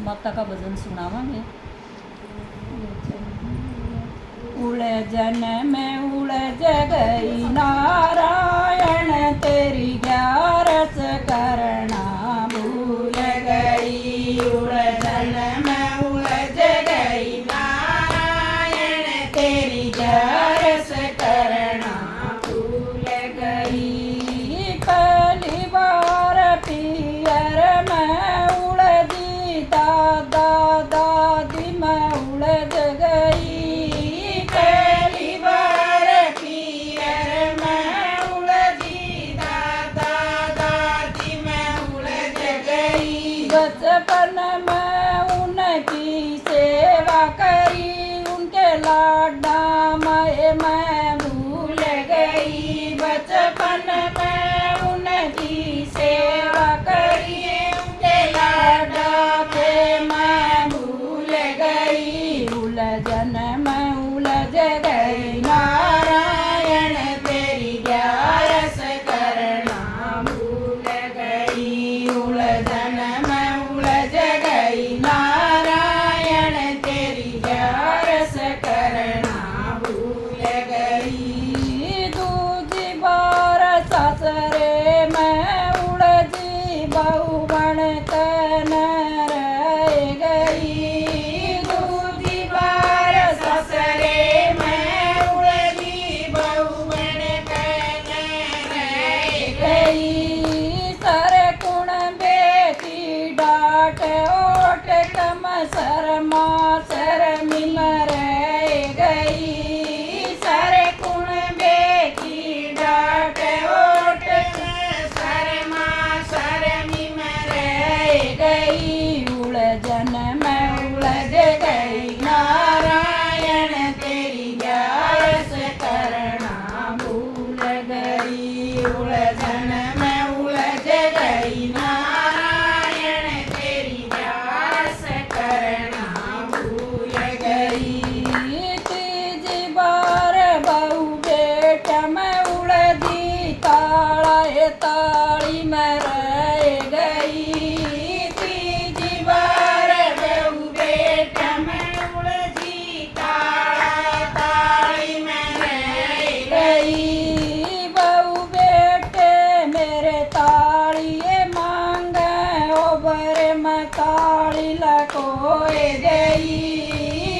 माता का भजन सुनावांगे। उलझन में उलझ गई नारायण तेरी ग्यारस करना भूल गई। उलझन में उलझ गई नारायण तेरी ग्यारस करना भूल गई। पहली बार पियर में उलझी दादा दादी में उलझ गई। पहली बार पियर में उलझी दादा दादी में उलझ गई। बचपन में उनकी सेवा करी उनके लाडा मैं भूल गई। बचपन में उनकी सेवा करी उनके लाडा पे मैं भूल गई। उलझन में उलझ गई नारायण तेरी ग्यारस करना भूल गई। उलझन में उलझ गई नारायण तेरी ग्यारस करना भूल गई। दूजी बार ससरे में उलझी बहू बन तन रह गई। दूजी बार ससरे में उलझी बहू बन तन रह गई। सर कुण बेटी डाट ओट कम शर्मा शर्मी में रह गई। सर कुण बेटी डाट ओट शर्मा शर्मी में रह गई। उलझन में उलझ गई नारायण तेरी ग्यारस करना भूल गई। उलझन में उलझ गई नारायण तेरी ग्यारस करना भूल गई। तीजी बार बहू बेटा में उलझी ताड़ा ताड़ी में रह गई। तीजी बार बहू बेटा में उलझी ताड़ा ताड़ी में रह गई। बहू बेटे मेरे ताड़िए मांगे ओबर में ताड़ी लकोए गई।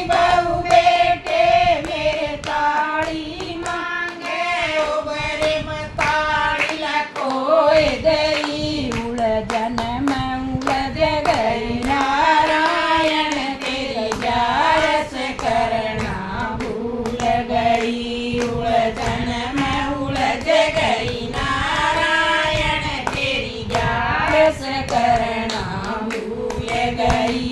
बहू बेटे मेरे ताड़ी मांगे ओबर में ताड़ी लकोए गई। उलझन में उलझ गई नारायण तेरी ग्यारस करना भूल गई। उलझन में उलझ गई नारायण तेरी ग्यारस करना भूल गई।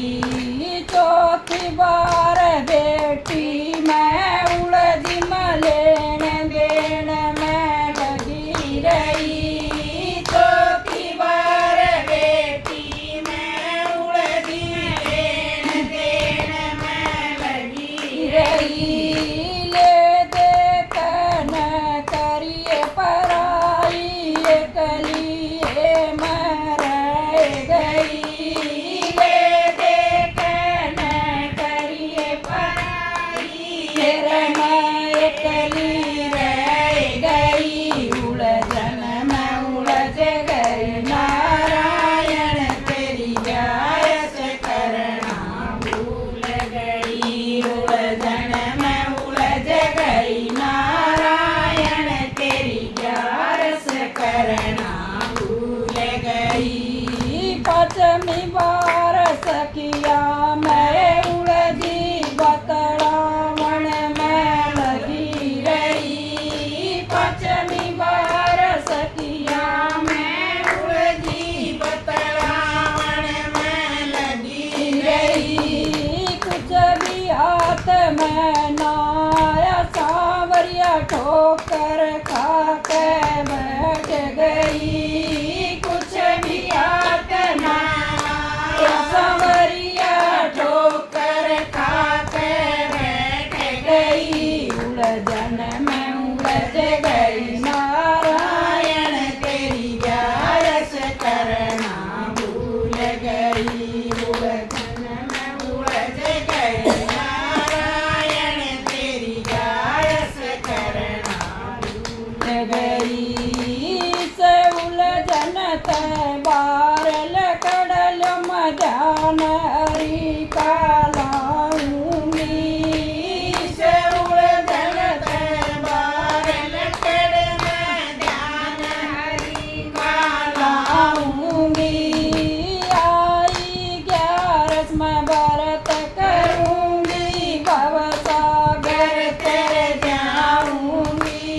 ध्यान हरि का लाऊंगी से उलझन ते बार लकड़ में ध्यान हरि का लाऊंगी आई 11 में व्रत करूंगी भव सागर तेरे जाऊंगी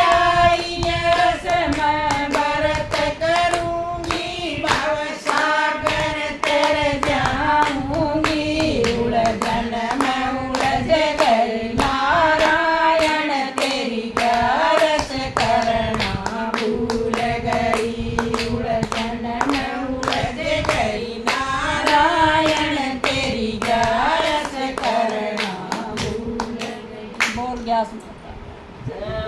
आई यस मैं व्रत करूंगी भव सागर तेरे जाऊंगी उलझन में उलझ गई नारायण तेरी ग्यारस करना भूल गई उलझन में उलझ गई नारायण तेरी ग्यारस करना भूल गई बोल 11